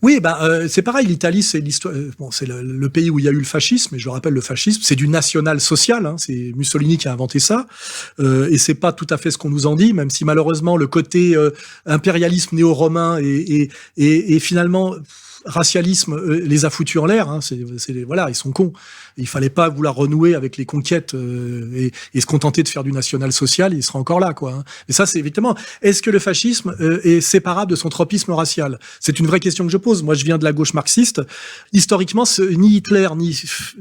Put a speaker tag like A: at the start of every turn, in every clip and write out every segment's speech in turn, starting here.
A: Oui, c'est pareil. L'Italie, c'est l'histoire. Bon, c'est le pays où il y a eu le fascisme. Et je rappelle, le fascisme, c'est du national-social. Hein, c'est Mussolini qui a inventé ça. Et c'est pas tout à fait ce qu'on nous en dit, même si malheureusement le côté impérialisme néo-romain et finalement racialisme les a foutus en l'air. Hein, voilà, ils sont cons. Il fallait pas vouloir renouer avec les conquêtes et se contenter de faire du national-social. Il sera encore là, quoi. Hein. Et ça, c'est évidemment. Est-ce que le fascisme est séparable de son tropisme racial? C'est une vraie question que je pose. Moi, je viens de la gauche marxiste. Historiquement, ni Hitler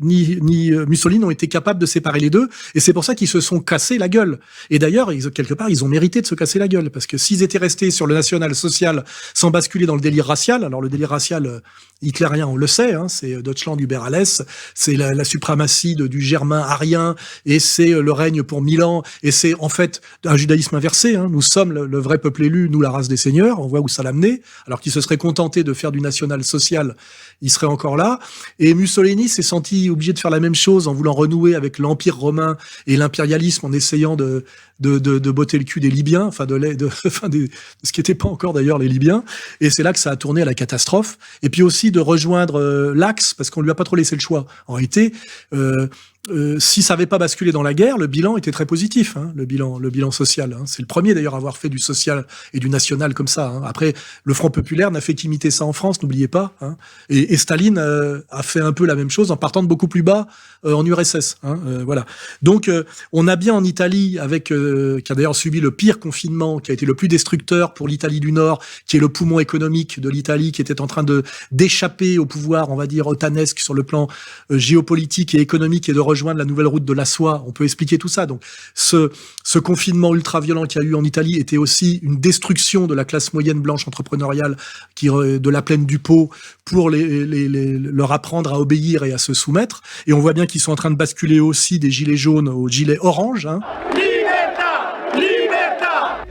A: ni Mussolini n'ont été capables de séparer les deux, et c'est pour ça qu'ils se sont cassés la gueule. Et d'ailleurs, quelque part, ils ont mérité de se casser la gueule, parce que s'ils étaient restés sur le national-social sans basculer dans le délire racial, alors le délire racial hitlérien, on le sait, hein, c'est Deutschland über alles, c'est la suprématie du germain arien, et c'est le règne pour 1000 ans, et c'est en fait un judaïsme inversé. Hein. Nous sommes le vrai peuple élu, nous la race des seigneurs. On voit où ça l'a mené. Alors qu'il se serait contenté de faire du national social, il serait encore là. Et Mussolini s'est senti obligé de faire la même chose en voulant renouer avec l'empire romain et l'impérialisme, en essayant de botter le cul des Libyens, de ce qui n'était pas encore d'ailleurs les Libyens. Et c'est là que ça a tourné à la catastrophe. Et puis aussi de rejoindre l'Axe, parce qu'on lui a pas trop laissé le choix. En réalité, si ça n'avait pas basculé dans la guerre, le bilan était très positif, hein, le bilan social. Hein. C'est le premier d'ailleurs à avoir fait du social et du national comme ça. Hein. Après, le Front populaire n'a fait qu'imiter ça en France, n'oubliez pas. Hein. Et Staline a fait un peu la même chose en partant de beaucoup plus bas en URSS. Hein, voilà. Donc, on a bien en Italie, qui a d'ailleurs subi le pire confinement, qui a été le plus destructeur pour l'Italie du Nord, qui est le poumon économique de l'Italie, qui était en train d'échapper au pouvoir, on va dire, otanesque sur le plan géopolitique et économique, et de rejoindre la nouvelle route de la soie. On peut expliquer tout ça. Donc, ce confinement ultra-violent qu'il y a eu en Italie était aussi une destruction de la classe moyenne blanche entrepreneuriale, de la plaine du Pô, pour leur apprendre à obéir et à se soumettre. Et on voit bien qu'ils sont en train de basculer aussi des gilets jaunes aux gilets orange. Hein.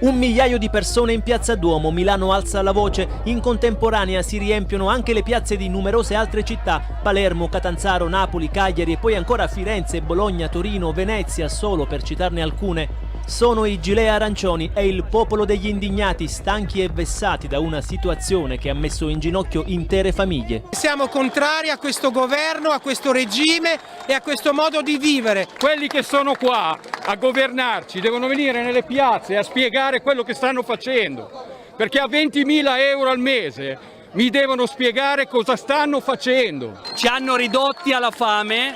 B: Un migliaio di persone in piazza Duomo, Milano alza la voce, in contemporanea si riempiono anche le piazze di numerose altre città, Palermo, Catanzaro, Napoli, Cagliari e poi ancora Firenze, Bologna, Torino, Venezia, solo per citarne alcune. Sono i gilet arancioni e il popolo degli indignati, stanchi e vessati da una situazione che ha messo in ginocchio intere famiglie.
C: Siamo contrari a questo governo, a questo regime e a questo modo di vivere.
D: Quelli che sono qua a governarci devono venire nelle piazze a spiegare quello che stanno facendo, perché a 20.000 euro al mese mi devono spiegare cosa stanno facendo.
E: Ci hanno ridotti alla fame,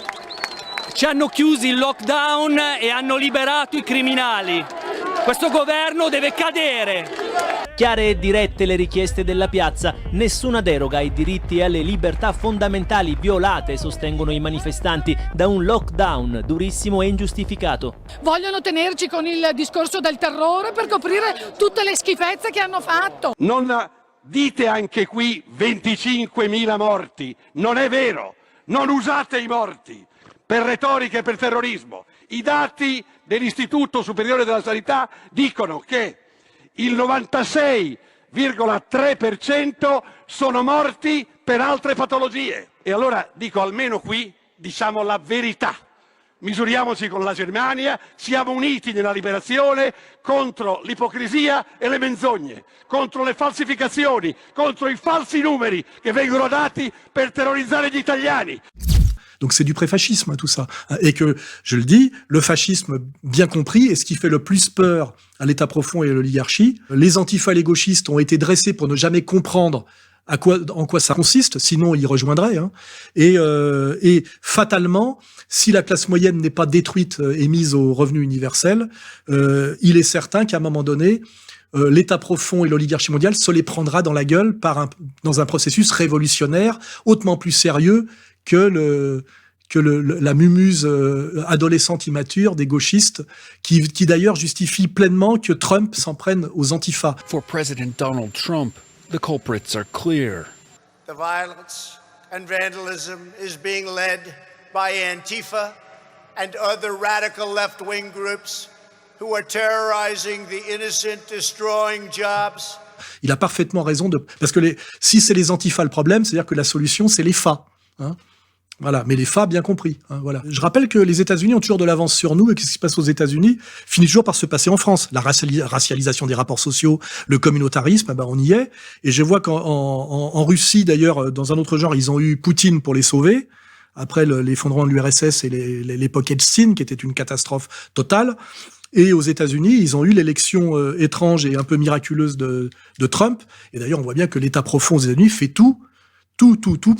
E: ci hanno chiusi il lockdown e hanno liberato i criminali. Questo governo deve cadere.
B: Chiare e dirette le richieste della piazza, nessuna deroga ai diritti e alle libertà fondamentali violate, sostengono i manifestanti, da un lockdown durissimo e ingiustificato.
F: Vogliono tenerci con il discorso del terrore per coprire tutte le schifezze che hanno fatto.
G: Non dite anche qui 25.000 morti, non è vero, non usate i morti per retorica e per terrorismo. I dati dell'Istituto Superiore della Sanità dicono che il 96,3% sono morti per altre patologie. E allora dico, almeno qui diciamo la verità. Misuriamoci con la Germania, siamo uniti nella liberazione contro l'ipocrisia e le menzogne, contro le falsificazioni, contro i falsi numeri che vengono dati per terrorizzare gli italiani.
A: Donc c'est du préfascisme, tout ça. Et que, je le dis, le fascisme bien compris est ce qui fait le plus peur à l'État profond et à l'oligarchie. Les antifas et les gauchistes ont été dressés pour ne jamais comprendre en quoi ça consiste, sinon ils rejoindraient. Hein. Et fatalement, si la classe moyenne n'est pas détruite et mise au revenu universel, il est certain qu'à un moment donné, l'État profond et l'oligarchie mondiale se les prendra dans la gueule dans un processus révolutionnaire hautement plus sérieux que la mumuse adolescente immature des gauchistes, qui d'ailleurs justifie pleinement que Trump s'en prenne aux antifas.
H: For President Donald Trump, the culprits are clear.
I: The violence and vandalism is being led by Antifa and other radical left-wing groups who are terrorizing the innocent, destroying jobs.
A: Il a parfaitement raison parce que si c'est les antifas le problème, c'est-à-dire que la solution, c'est les FA. Hein. Voilà, mais les FA bien compris. Hein, voilà. Je rappelle que les États-Unis ont toujours de l'avance sur nous, et qu'est-ce qui se passe aux États-Unis finit toujours par se passer en France. La racialisation des rapports sociaux, le communautarisme, on y est. Et je vois qu'en Russie, d'ailleurs, dans un autre genre, ils ont eu Poutine pour les sauver, après l'effondrement de l'URSS et l'époque Eltsine, qui était une catastrophe totale. Et aux États-Unis, ils ont eu l'élection étrange et un peu miraculeuse de Trump. Et d'ailleurs, on voit bien que l'État profond aux États-Unis fait tout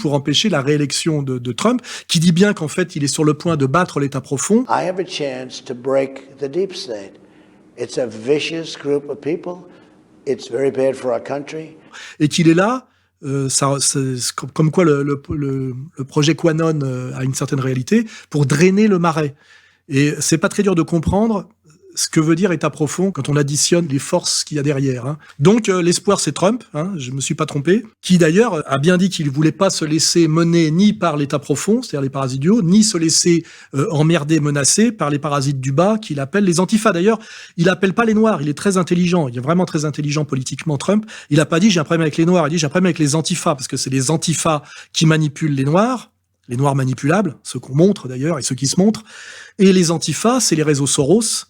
A: pour empêcher la réélection de Trump, qui dit bien qu'en fait, il est sur le point de battre l'État profond.
J: I have a chance to break the deep state. It's a vicious group of people. It's very bad for our country.
A: Et qu'il est là, comme quoi le projet QAnon a une certaine réalité, pour drainer le marais. Et c'est pas très dur de comprendre ce que veut dire État profond quand on additionne les forces qu'il y a derrière. Hein. Donc l'espoir, c'est Trump, hein, je me suis pas trompé, qui d'ailleurs a bien dit qu'il voulait pas se laisser mener ni par l'État profond, c'est-à-dire les parasites du haut, ni se laisser emmerder, menacer par les parasites du bas, qu'il appelle les antifas. D'ailleurs, il appelle pas les Noirs, il est très intelligent, il est vraiment très intelligent politiquement, Trump. Il a pas dit j'ai un problème avec les Noirs, il dit j'ai un problème avec les antifas, parce que c'est les antifas qui manipulent les Noirs manipulables, ceux qu'on montre d'ailleurs et ceux qui se montrent, et les antifas, c'est les réseaux Soros.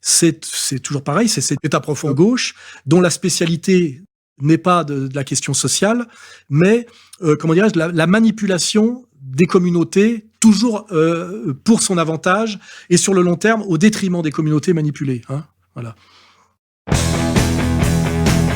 A: C'est toujours pareil, c'est cet État profond gauche dont la spécialité n'est pas de la question sociale, mais la manipulation des communautés toujours pour son avantage et sur le long terme au détriment des communautés manipulées. Hein, voilà.